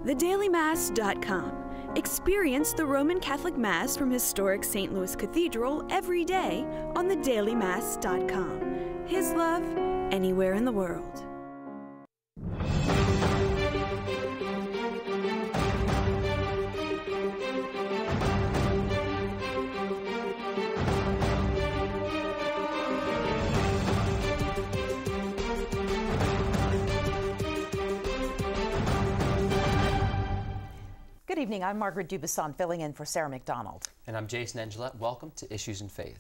thedailymass.com. Experience the Roman Catholic Mass from historic St. Louis Cathedral every day on thedailymass.com. His love, anywhere in the world. Good evening, I'm Margaret Dubuisson, filling in for Sarah McDonald. And I'm Jason Angelette. Welcome to Issues in Faith.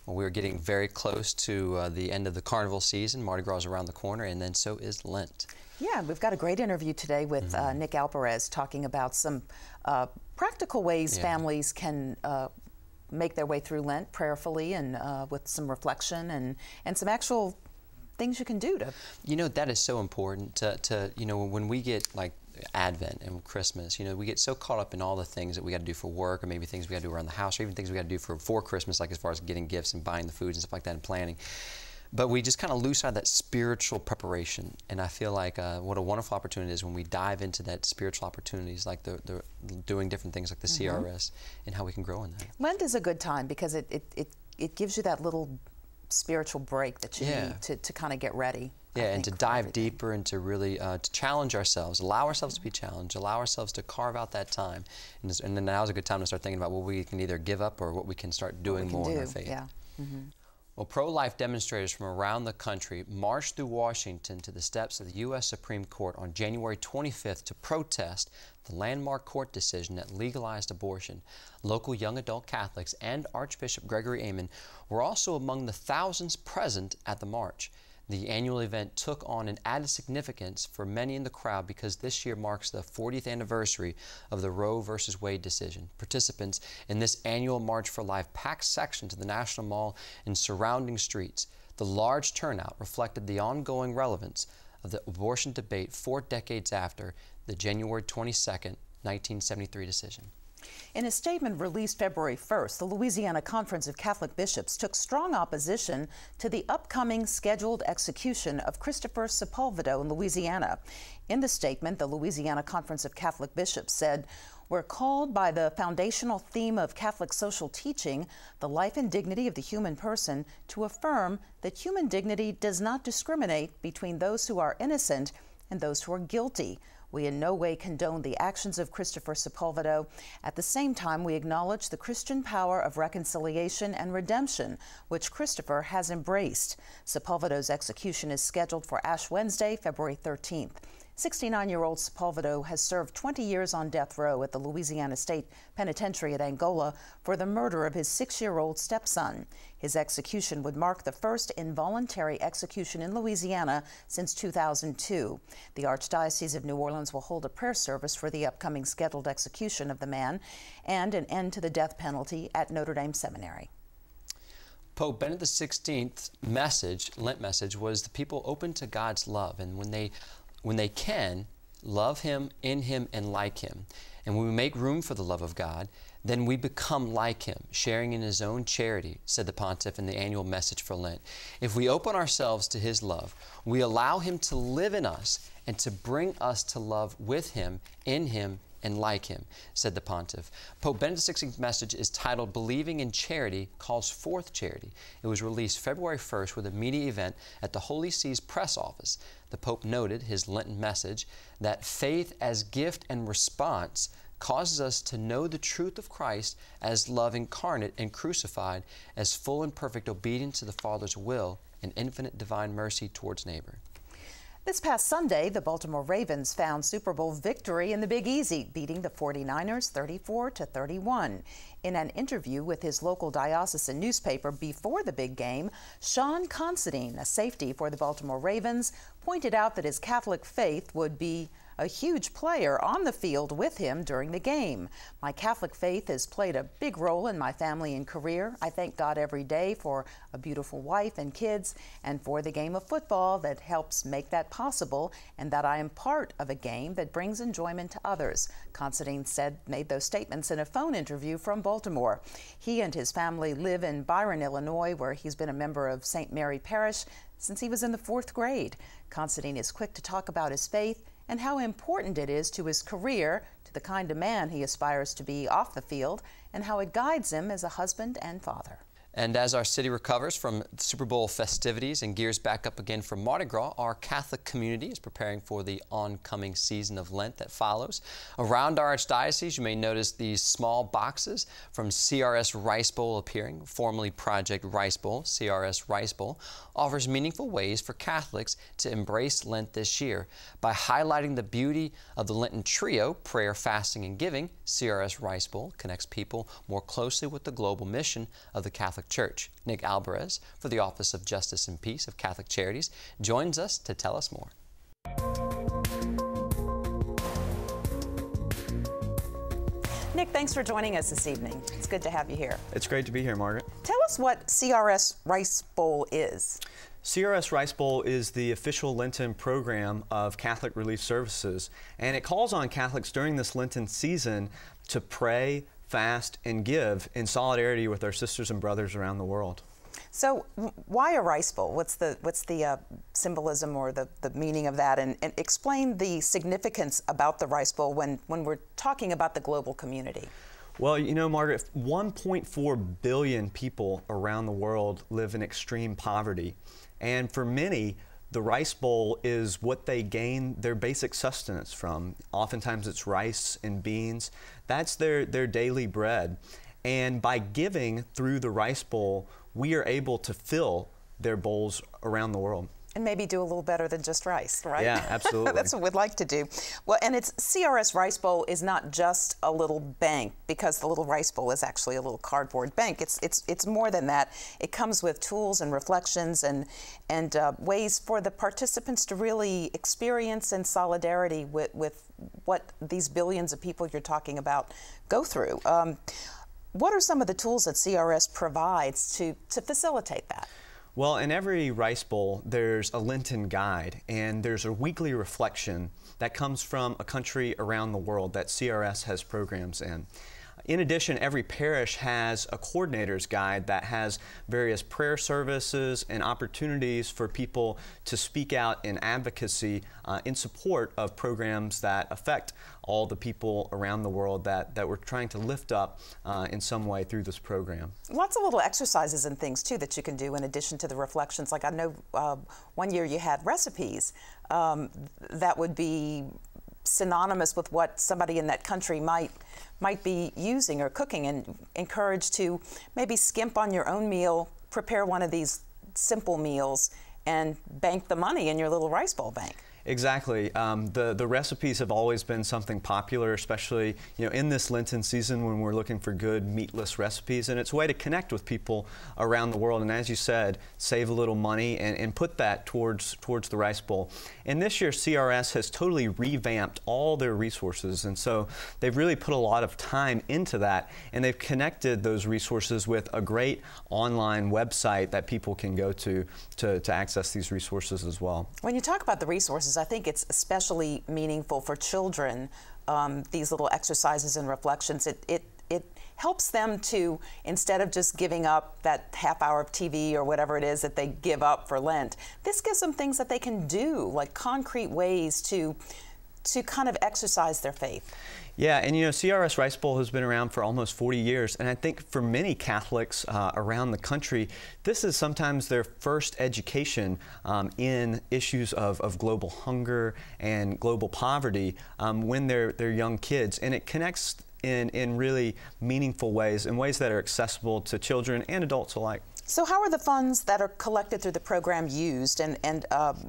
Well, we're getting very close to the end of the carnival season. Mardi Gras is around the corner, and then so is Lent. Yeah, we've got a great interview today with Nick Alvarez talking about some practical ways families can make their way through Lent prayerfully and with some reflection and some actual things you can do to... You know, that is so important to you know, when we get like Advent and Christmas, you know, we get so caught up in all the things that we got to do for work, or maybe things we got to do around the house, or even things we got to do for Christmas, like as far as getting gifts and buying the foods and stuff like that and planning. But we just kind of lose sight of that spiritual preparation. And I feel like what a wonderful opportunity it is when we dive into that spiritual opportunities, like the doing different things like the CRS, and how we can grow in that. Lent is a good time because it gives you that little spiritual break that you need to kind of get ready. Yeah, and to dive deeper and to really to challenge ourselves, allow ourselves to be challenged, allow ourselves to carve out that time. And then now's a good time to start thinking about what we can either give up or what we can start doing more in our faith. Yeah. Well, pro-life demonstrators from around the country marched through Washington to the steps of the U.S. Supreme Court on January 25th to protest the landmark court decision that legalized abortion. Local young adult Catholics and Archbishop Gregory Amen were also among the thousands present at the march. The annual event took on an added significance for many in the crowd because this year marks the 40th anniversary of the Roe v. Wade decision. Participants in this annual March for Life packed sections of the National Mall and surrounding streets. The large turnout reflected the ongoing relevance of the abortion debate 4 decades after the January 22, 1973 decision. In a statement released February 1st, the Louisiana Conference of Catholic Bishops took strong opposition to the upcoming scheduled execution of Christopher Sepulveda in Louisiana. In the statement, the Louisiana Conference of Catholic Bishops said, "We're called by the foundational theme of Catholic social teaching, the life and dignity of the human person, to affirm that human dignity does not discriminate between those who are innocent and those who are guilty. We in no way condone the actions of Christopher Sepulveda. At the same time, we acknowledge the Christian power of reconciliation and redemption, which Christopher has embraced." Sepulveda's execution is scheduled for Ash Wednesday, February 13th. 69-year-old Sepulveda has served 20 years on death row at the Louisiana State Penitentiary at Angola for the murder of his 6-year-old stepson. His execution would mark the first involuntary execution in Louisiana since 2002. The Archdiocese of New Orleans will hold a prayer service for the upcoming scheduled execution of the man and an end to the death penalty at Notre Dame Seminary. Pope Benedict XVI's message, Lent message, was the people open to God's love, and when they can, love Him, in Him, and like Him. And when we make room for the love of God, then we become like Him, sharing in His own charity, said the Pontiff in the annual message for Lent. If we open ourselves to His love, we allow Him to live in us and to bring us to love with Him, in Him, and like Him, said the Pontiff. Pope Benedict XVI's message is titled "Believing in Charity Calls Forth Charity." It was released February 1st with a media event at the Holy See's press office. The Pope noted his Lenten message that faith as gift and response causes us to know the truth of Christ as love incarnate and crucified, as full and perfect obedience to the Father's will and infinite divine mercy towards neighbor. This past Sunday, the Baltimore Ravens found Super Bowl victory in the Big Easy, beating the 49ers 34-31. In an interview with his local diocesan newspaper before the big game, Sean Considine, a safety for the Baltimore Ravens, pointed out that his Catholic faith would be a huge player on the field with him during the game. "My Catholic faith has played a big role in my family and career. I thank God every day for a beautiful wife and kids, and for the game of football that helps make that possible, and that I am part of a game that brings enjoyment to others." Considine made those statements in a phone interview from Baltimore. He and his family live in Byron, Illinois, where he's been a member of St. Mary Parish since he was in the 4th grade. Considine is quick to talk about his faith and how important it is to his career, to the kind of man he aspires to be off the field, and how it guides him as a husband and father. And as our city recovers from Super Bowl festivities and gears back up again for Mardi Gras, our Catholic community is preparing for the oncoming season of Lent that follows. Around our Archdiocese, you may notice these small boxes from CRS Rice Bowl appearing, formerly Project Rice Bowl. CRS Rice Bowl offers meaningful ways for Catholics to embrace Lent this year. By highlighting the beauty of the Lenten trio, prayer, fasting, and giving, CRS Rice Bowl connects people more closely with the global mission of the Catholic Church. Nick Alvarez, for the Office of Justice and Peace of Catholic Charities, joins us to tell us more. Nick, thanks for joining us this evening. It's good to have you here. It's great to be here, Margaret. Tell us what CRS Rice Bowl is. CRS Rice Bowl is the official Lenten program of Catholic Relief Services, and it calls on Catholics during this Lenten season to pray, fast, and give in solidarity with our sisters and brothers around the world. So why a rice bowl? What's the symbolism or the meaning of that? And explain the significance about the rice bowl when we're talking about the global community. Well, you know, Margaret, 1.4 billion people around the world live in extreme poverty. And for many, the rice bowl is what they gain their basic sustenance from. Oftentimes it's rice and beans. That's their daily bread. And by giving through the rice bowl, we are able to fill their bowls around the world. And maybe do a little better than just rice, right? Yeah, absolutely. That's what we'd like to do. Well, and it's CRS Rice Bowl is not just a little bank, because the little rice bowl is actually a little cardboard bank. It's more than that. It comes with tools and reflections and ways for the participants to really experience in solidarity with what these billions of people you're talking about go through. What are some of the tools that CRS provides to facilitate that? Well, in every rice bowl, there's a Lenten guide, and there's a weekly reflection that comes from a country around the world that CRS has programs in. In addition, every parish has a coordinator's guide that has various prayer services and opportunities for people to speak out in advocacy in support of programs that affect all the people around the world that we're trying to lift up in some way through this program. Lots of little exercises and things, too, that you can do in addition to the reflections. Like I know one year you had recipes that would be synonymous with what somebody in that country might be using or cooking, and encouraged to maybe skimp on your own meal, prepare one of these simple meals, and bank the money in your little rice bowl bank. Exactly. The recipes have always been something popular, especially in this Lenten season when we're looking for good meatless recipes, and it's a way to connect with people around the world, and as you said, save a little money and put that towards the rice bowl. And this year CRS has totally revamped all their resources, and so they've really put a lot of time into that, and they've connected those resources with a great online website that people can go to access these resources as well. When you talk about the resources, I think it's especially meaningful for children, these little exercises and reflections. It helps them to, instead of just giving up that half hour of TV or whatever it is that they give up for Lent, this gives them things that they can do, like concrete ways to kind of exercise their faith. Yeah, and CRS Rice Bowl has been around for almost 40 years, and I think for many Catholics around the country, this is sometimes their first education in issues of global hunger and global poverty when they're young kids, and it connects in really meaningful ways, in ways that are accessible to children and adults alike. So how are the funds that are collected through the program used and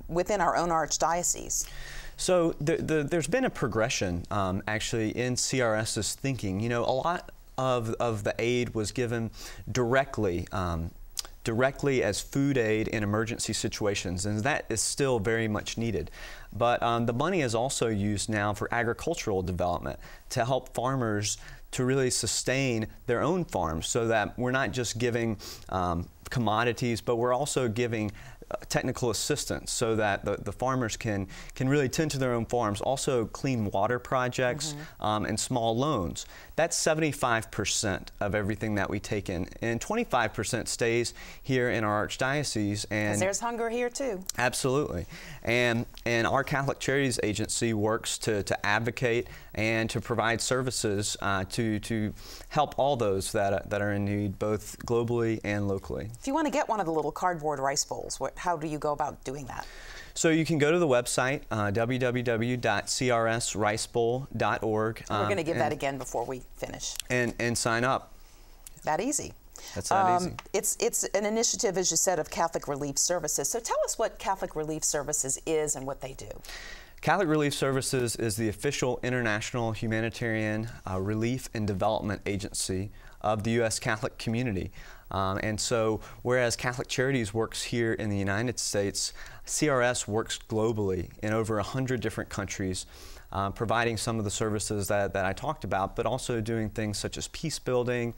within our own Archdiocese? So there's been a progression actually in CRS's thinking. A lot of the aid was given directly as food aid in emergency situations, and that is still very much needed. But the money is also used now for agricultural development to help farmers to really sustain their own farms, so that we're not just giving commodities, but we're also giving technical assistance so that the farmers can really tend to their own farms. Also clean water projects and small loans. That's 75% of everything that we take in, and 25% stays here in our Archdiocese. And there's hunger here too. Absolutely. And our Catholic Charities Agency works to advocate and to provide services to help all those that are in need, both globally and locally. If you want to get one of the little cardboard rice bowls, how do you go about doing that? So you can go to the website, www.crsricebowl.org. We're going to give that again before we finish. And sign up. That easy. That's that easy. It's an initiative, as you said, of Catholic Relief Services. So tell us what Catholic Relief Services is and what they do. Catholic Relief Services is the official international humanitarian relief and development agency of the U.S. Catholic community. And so, whereas Catholic Charities works here in the United States, CRS works globally in over 100 different countries, providing some of the services that I talked about, but also doing things such as peace building,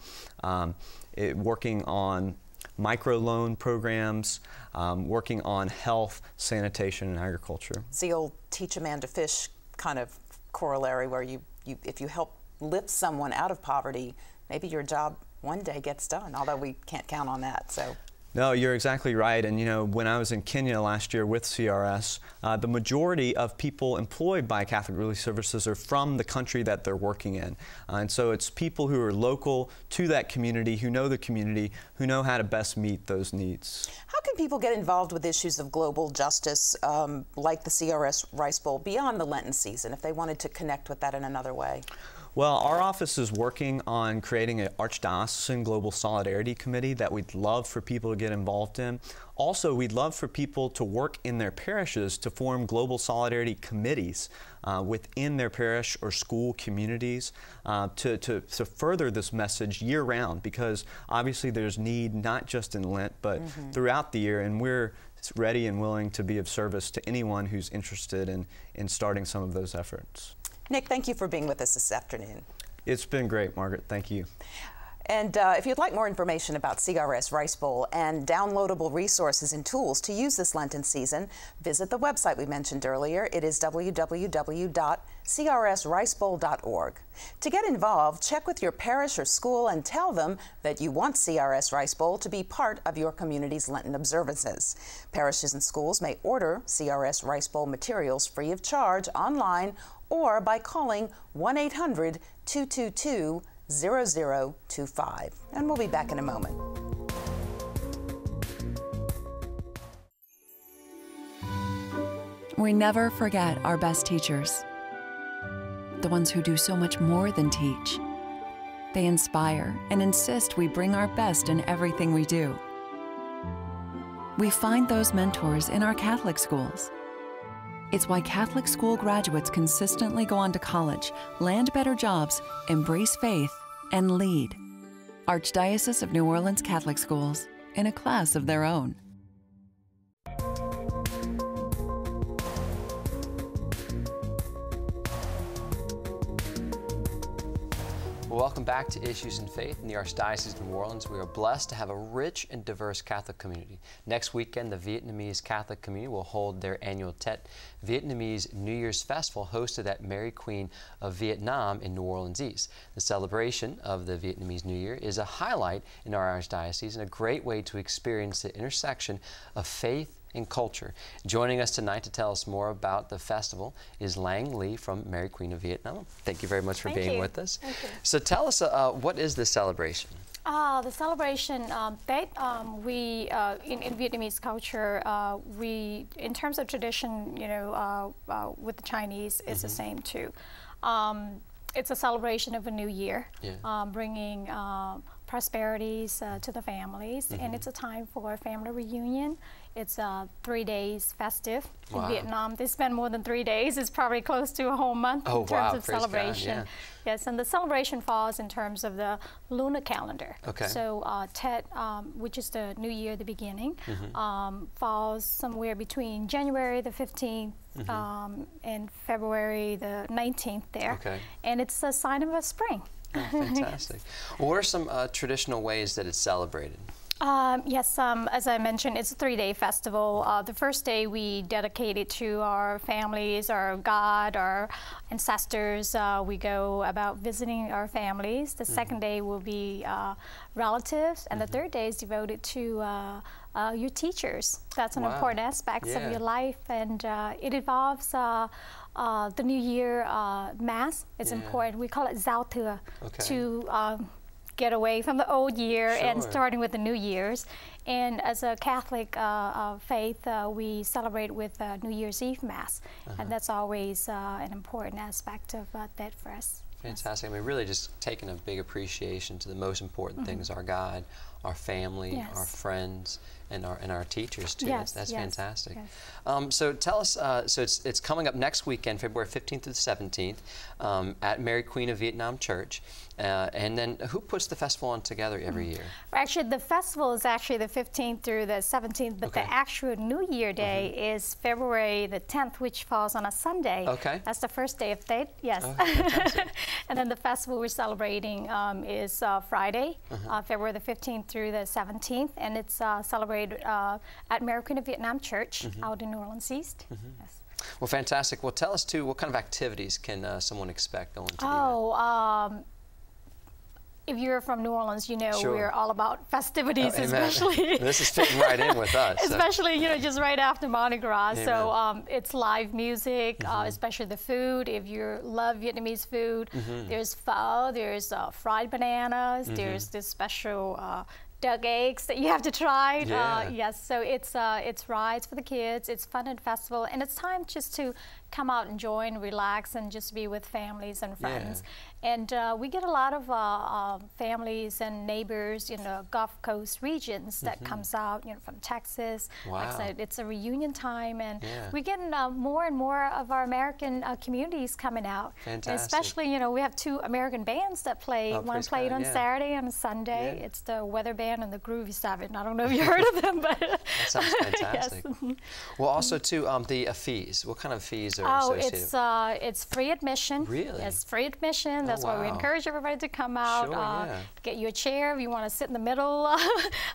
working on microloan programs, working on health, sanitation, and agriculture. It's the old teach a man to fish kind of corollary, where if you help lift someone out of poverty, maybe your job one day gets done, although we can't count on that. So. No, you're exactly right. And you know, when I was in Kenya last year with CRS, the majority of people employed by Catholic Relief Services are from the country that they're working in. And so it's people who are local to that community, who know the community, who know how to best meet those needs. How can people get involved with issues of global justice, like the CRS Rice Bowl, beyond the Lenten season, if they wanted to connect with that in another way? Well, our office is working on creating an Archdiocesan Global Solidarity Committee that we'd love for people to get involved in. Also, we'd love for people to work in their parishes to form Global Solidarity Committees within their parish or school communities to further this message year-round, because obviously there's need not just in Lent, but throughout the year, and we're ready and willing to be of service to anyone who's interested in starting some of those efforts. Nick, thank you for being with us this afternoon. It's been great, Margaret. Thank you. And if you'd like more information about CRS Rice Bowl and downloadable resources and tools to use this Lenten season, visit the website we mentioned earlier. It is www.crsricebowl.org. To get involved, check with your parish or school and tell them that you want CRS Rice Bowl to be part of your community's Lenten observances. Parishes and schools may order CRS Rice Bowl materials free of charge online or by calling 1-800-222-0025. And we'll be back in a moment. We never forget our best teachers, the ones who do so much more than teach. They inspire and insist we bring our best in everything we do. We find those mentors in our Catholic schools. It's why Catholic school graduates consistently go on to college, land better jobs, embrace faith, and lead. Archdiocese of New Orleans Catholic Schools, in a class of their own. Welcome back to Issues in Faith in the Archdiocese of New Orleans. We are blessed to have a rich and diverse Catholic community. Next weekend, the Vietnamese Catholic community will hold their annual Tet Vietnamese New Year's Festival hosted at Mary Queen of Vietnam in New Orleans East. The celebration of the Vietnamese New Year is a highlight in our Archdiocese and a great way to experience the intersection of faith and culture. Joining us tonight to tell us more about the festival is Lang Ly from Mary Queen of Vietnam. Thank you very much for being with us. Thank you. So tell us, what is this celebration? The celebration, in Vietnamese culture, in terms of tradition, with the Chinese, it's the same too. It's a celebration of a new year, bringing prosperities to the families, and it's a time for a family reunion. It's 3 days festive. In Vietnam, they spend more than 3 days. It's probably close to a whole month in terms of celebration. God, Yes, and the celebration falls in terms of the lunar calendar. Okay. So Tet, which is the new year, the beginning, falls somewhere between January the 15th and February the 19th there. Okay. And it's a sign of a spring. Oh, fantastic. Well, what are some traditional ways that it's celebrated? Yes, as I mentioned, it's a 3-day festival. The first day we dedicate it to our families, our God, our ancestors. We go about visiting our families. The second day will be relatives, and the third day is devoted to your teachers. That's an important aspect of your life, and it involves the New Year Mass. It's important. We call it Giao Thừa, to get away from the old year and starting with the New Year's. And as a Catholic faith, we celebrate with New Year's Eve Mass, and that's always an important aspect of that for us. Fantastic. I mean, really just taking a big appreciation to the most important things, our God, our family, our friends, and our teachers too. That's fantastic. So tell us, so it's coming up next weekend, February 15th through the 17th, at Mary Queen of Vietnam Church. And then who puts the festival on together every year? Actually, the festival is actually the 15th through the 17th, but the actual New Year Day is February the 10th, which falls on a Sunday. That's the first day of date, and then the festival we're celebrating is Friday, February the 15th through the 17th, and it's celebrated at Mary Queen of Vietnam Church out in New Orleans East. Well, fantastic. Well, tell us too, what kind of activities can someone expect going to the event? If you're from New Orleans, you know we're all about festivities, especially. This is fitting right in with us. Especially, you know, just right after Mardi Gras. So it's live music, especially the food. If you love Vietnamese food, there's pho, there's fried bananas, there's this special duck eggs that you have to try. Yes, so it's rides for the kids. It's fun and festival, and it's time just to come out, enjoy, and relax, and just be with families and friends. And we get a lot of families and neighbors in the Gulf Coast regions that comes out, you know, from Texas. Like I said, it's a reunion time, and we're getting more and more of our American communities coming out. And especially, you know, we have 2 American bands that play. One played on Saturday and Saturday. It's the Weather Band and the Groovy 7. I don't know if you heard of them, but that sounds fantastic. Well, also too, the fees. What kind of fees are associated? It's free admission. Really? It's free admission. That's why we encourage everybody to come out. Get you a chair if you want to sit in the middle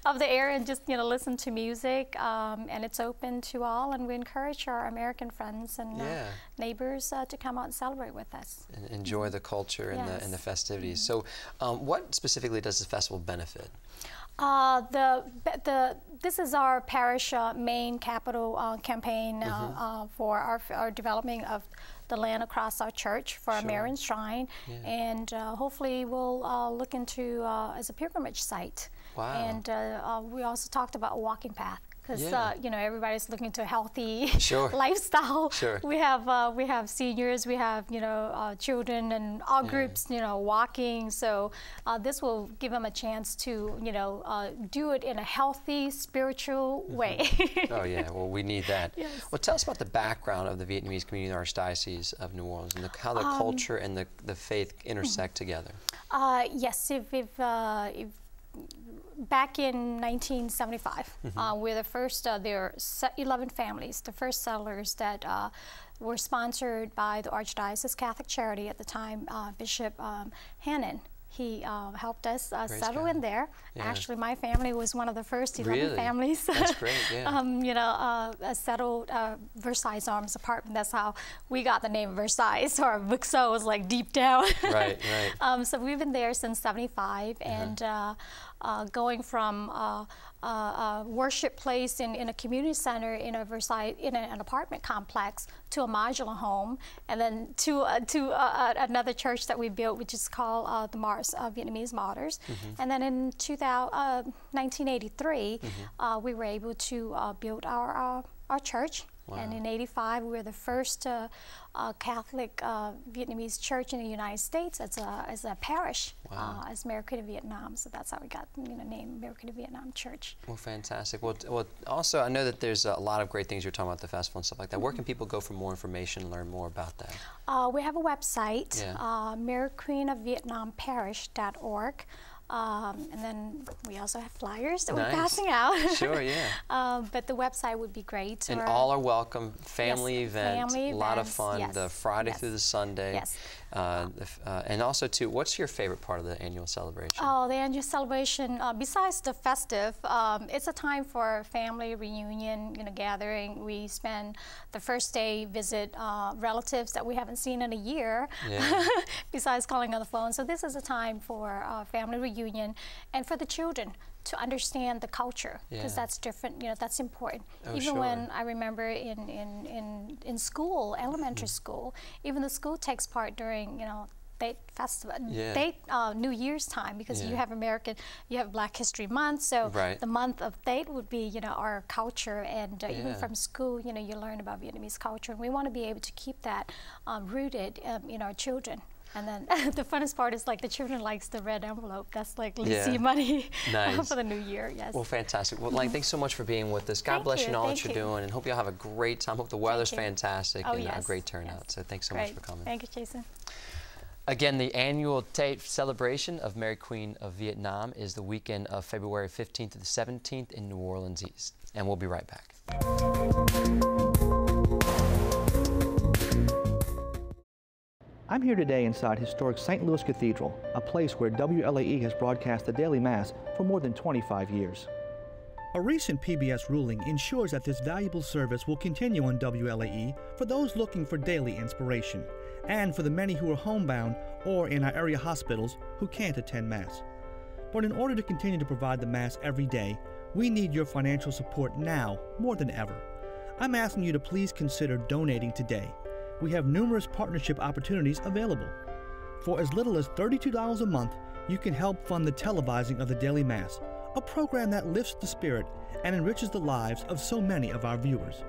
of the area and just, you know, listen to music. And it's open to all, and we encourage our American friends and neighbors to come out and celebrate with us. And enjoy the culture and the festivities. So, what specifically does the festival benefit? This is our parish main capital campaign for our development of the land across our church for our Marian Shrine, and hopefully we'll look into as a pilgrimage site. And we also talked about a walking path, because you know, everybody's looking to a healthy lifestyle. We have seniors, we have, you know, children, and all groups, you know, walking. So this will give them a chance to, you know, do it in a healthy, spiritual way. Well, we need that. Well, tell us about the background of the Vietnamese community in the Archdiocese of New Orleans, and how the culture and the faith intersect together. Yes, back in 1975, we're the first, there are 11 families, the first settlers that were sponsored by the Archdiocese Catholic Charity at the time. Bishop Hannon, he helped us settle in there. Actually, my family was one of the first 11 families. That's great, you know, settled Versailles Arms apartment. That's how we got the name Versailles. So our Vixo was like deep down. So we've been there since '75, and going from a worship place in a community center in a Versailles, in an apartment complex, to a modular home, and then to another church that we built, which is called the Vietnamese Martyrs. And then in 1983, we were able to build our church. And in '85, we were the first Catholic Vietnamese church in the United States as a parish, as Mary Queen of Vietnam. So that's how we got, you know, named Mary Queen of Vietnam Church. Well, fantastic. Well, also, I know that there's a lot of great things you're talking about at the festival and stuff like that. Where can people go for more information and learn more about that? We have a website, maryqueenofvietnamparish.org. And then we also have flyers that we're Nice. passing out. Sure, yeah. But the website would be great. And or- all are welcome. Family Yes, event, family a lot of events, fun. yes, The Friday yes. through the Sunday. Yes. And also, too, what's your favorite part of the annual celebration? Oh, the annual celebration, besides the festive, it's a time for family reunion, gathering. We spend the first day visit relatives that we haven't seen in a year, Yeah. besides calling on the phone. So this is a time for family reunion and for the children to understand the culture, because Yeah. that's different, that's important. Oh, Even sure. when I remember in school, elementary school, even the school takes part during, date festival, Yeah. date New Year's time, because you Yeah. have Black History Month, so Right. the month of date would be, our culture, and even Yeah. from school, you learn about Vietnamese culture, and we want to be able to keep that rooted in our children. And then the funnest part is like the children likes the red envelope. That's like Lucy Yeah. money Nice. for the new year. Yes. Well, fantastic. Well, Lang, thanks so much for being with us. God Thank bless you, you and all that thank you're you. doing, and hope you all have a great time. Hope the weather's you. fantastic Oh, and a yes, great turnout. yes. So thanks so much Great. for coming. Thank you, Jason. Again, the annual Tate celebration of Mary Queen of Vietnam is the weekend of February 15th to the 17th in New Orleans East. And we'll be right back. I'm here today inside historic St. Louis Cathedral, a place where WLAE has broadcast the daily Mass for more than 25 years. A recent PBS ruling ensures that this valuable service will continue on WLAE for those looking for daily inspiration, and for the many who are homebound or in our area hospitals who can't attend Mass. But in order to continue to provide the Mass every day, we need your financial support now more than ever. I'm asking you to please consider donating today. We have numerous partnership opportunities available. For as little as $32 a month, you can help fund the televising of the Daily Mass, a program that lifts the spirit and enriches the lives of so many of our viewers.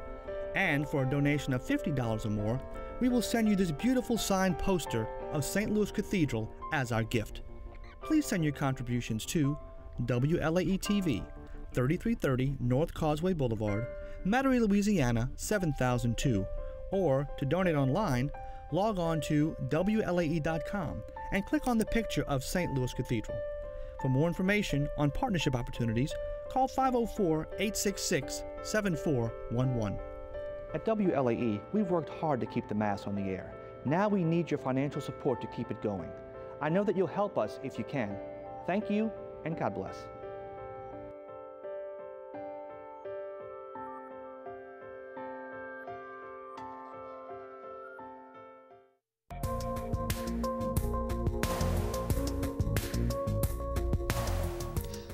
And for a donation of $50 or more, we will send you this beautiful signed poster of St. Louis Cathedral as our gift. Please send your contributions to WLAE TV, 3330 North Causeway Boulevard, Metairie, Louisiana 7002, or to donate online, log on to WLAE.com and click on the picture of St. Louis Cathedral. For more information on partnership opportunities, call 504-866-7411. At WLAE, we've worked hard to keep the Mass on the air. Now we need your financial support to keep it going. I know that you'll help us if you can. Thank you, and God bless.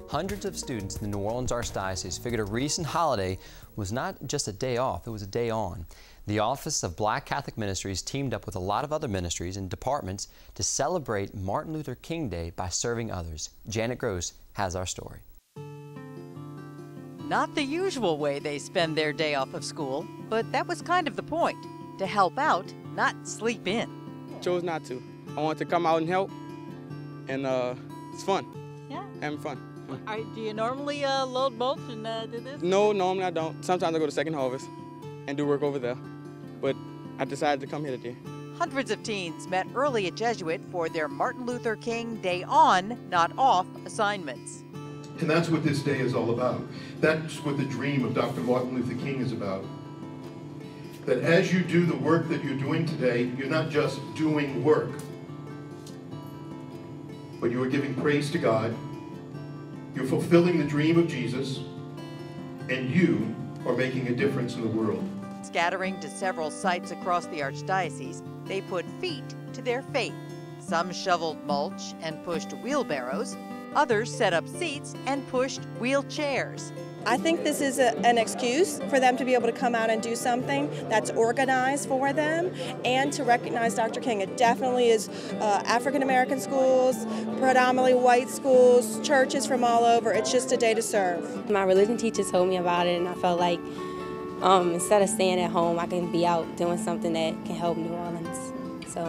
Hundreds of students in the New Orleans Archdiocese figured a recent holiday was not just a day off, it was a day on. The Office of Black Catholic Ministries teamed up with a lot of other ministries and departments to celebrate Martin Luther King Day by serving others. Janet Gross has our story. Not the usual way they spend their day off of school, but that was kind of the point, to help out, not sleep in. Chose not to. I want to come out and help, and it's fun. Yeah. Having fun. Do you normally load mulch and do this? No, normally I don't. Sometimes I go to Second Harvest and do work over there, but I decided to come here today. Hundreds of teens met early at Jesuit for their Martin Luther King Day on, not off assignments. And that's what this day is all about. That's what the dream of Dr. Martin Luther King is about. That as you do the work that you're doing today, you're not just doing work, but you are giving praise to God, you're fulfilling the dream of Jesus, and you are making a difference in the world. Scattering to several sites across the Archdiocese, they put feet to their faith. Some shoveled mulch and pushed wheelbarrows. Others set up seats and pushed wheelchairs. I think this is an excuse for them to be able to come out and do something that's organized for them and to recognize Dr. King. It definitely is African American schools, predominantly white schools, churches from all over. It's just a day to serve. My religion teacher told me about it, and I felt like instead of staying at home, I can be out doing something that can help New Orleans. So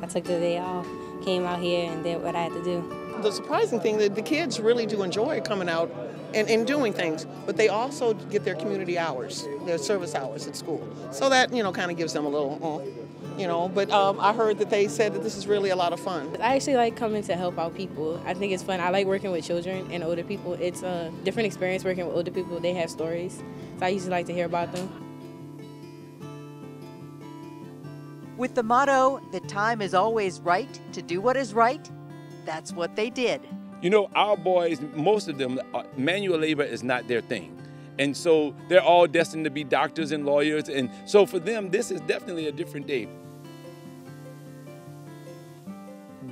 I took the day off, came out here and did what I had to do. The surprising thing is the kids really do enjoy coming out and doing things, but they also get their community hours, their service hours at school. So that, kind of gives them a little you know, but I heard that they said that this is really a lot of fun. I actually like coming to help out people. I think it's fun. I like working with children and older people. It's a different experience working with older people. They have stories, so I usually like to hear about them. With the motto, the time is always right to do what is right, that's what they did. You know, our boys, most of them, manual labor is not their thing. And so they're all destined to be doctors and lawyers. And so for them, this is definitely a different day.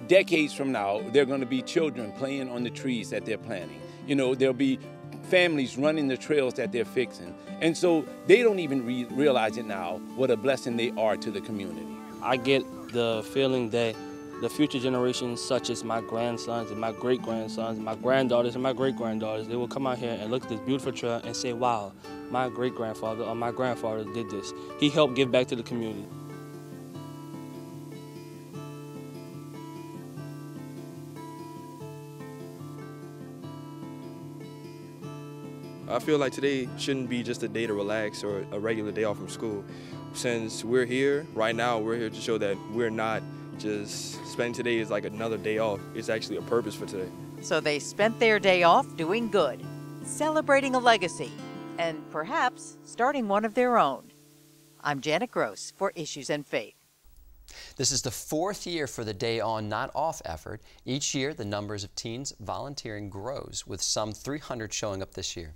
Decades from now, there are going to be children playing on the trees that they're planting. You know, there'll be families running the trails that they're fixing. And so they don't even realize it now, what a blessing they are to the community. I get the feeling that the future generations, such as my grandsons and my great-grandsons, my granddaughters and my great-granddaughters, they will come out here and look at this beautiful trail and say, wow, my great-grandfather or my grandfather did this. He helped give back to the community. I feel like today shouldn't be just a day to relax or a regular day off from school. Since we're here, right now, we're here to show that we're not just spending today as like another day off. It's actually a purpose for today. So they spent their day off doing good, celebrating a legacy, and perhaps starting one of their own. I'm Janet Gross for Issues and Faith. This is the 4th year for the Day On, Not Off effort. Each year, the numbers of teens volunteering grows, with some 300 showing up this year.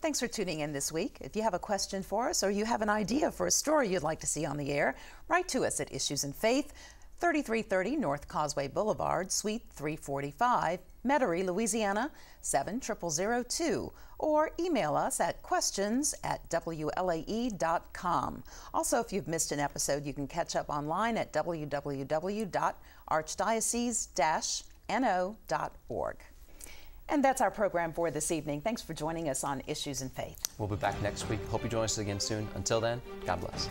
Thanks for tuning in this week. If you have a question for us or you have an idea for a story you'd like to see on the air, write to us at Issues and Faith, 3330 North Causeway Boulevard, Suite 345, Metairie, Louisiana, 70002, or email us at questions@wlae.com. Also, if you've missed an episode, you can catch up online at www.archdiocese-no.org. And that's our program for this evening. Thanks for joining us on Issues and Faith. We'll be back next week. Hope you join us again soon. Until then, God bless.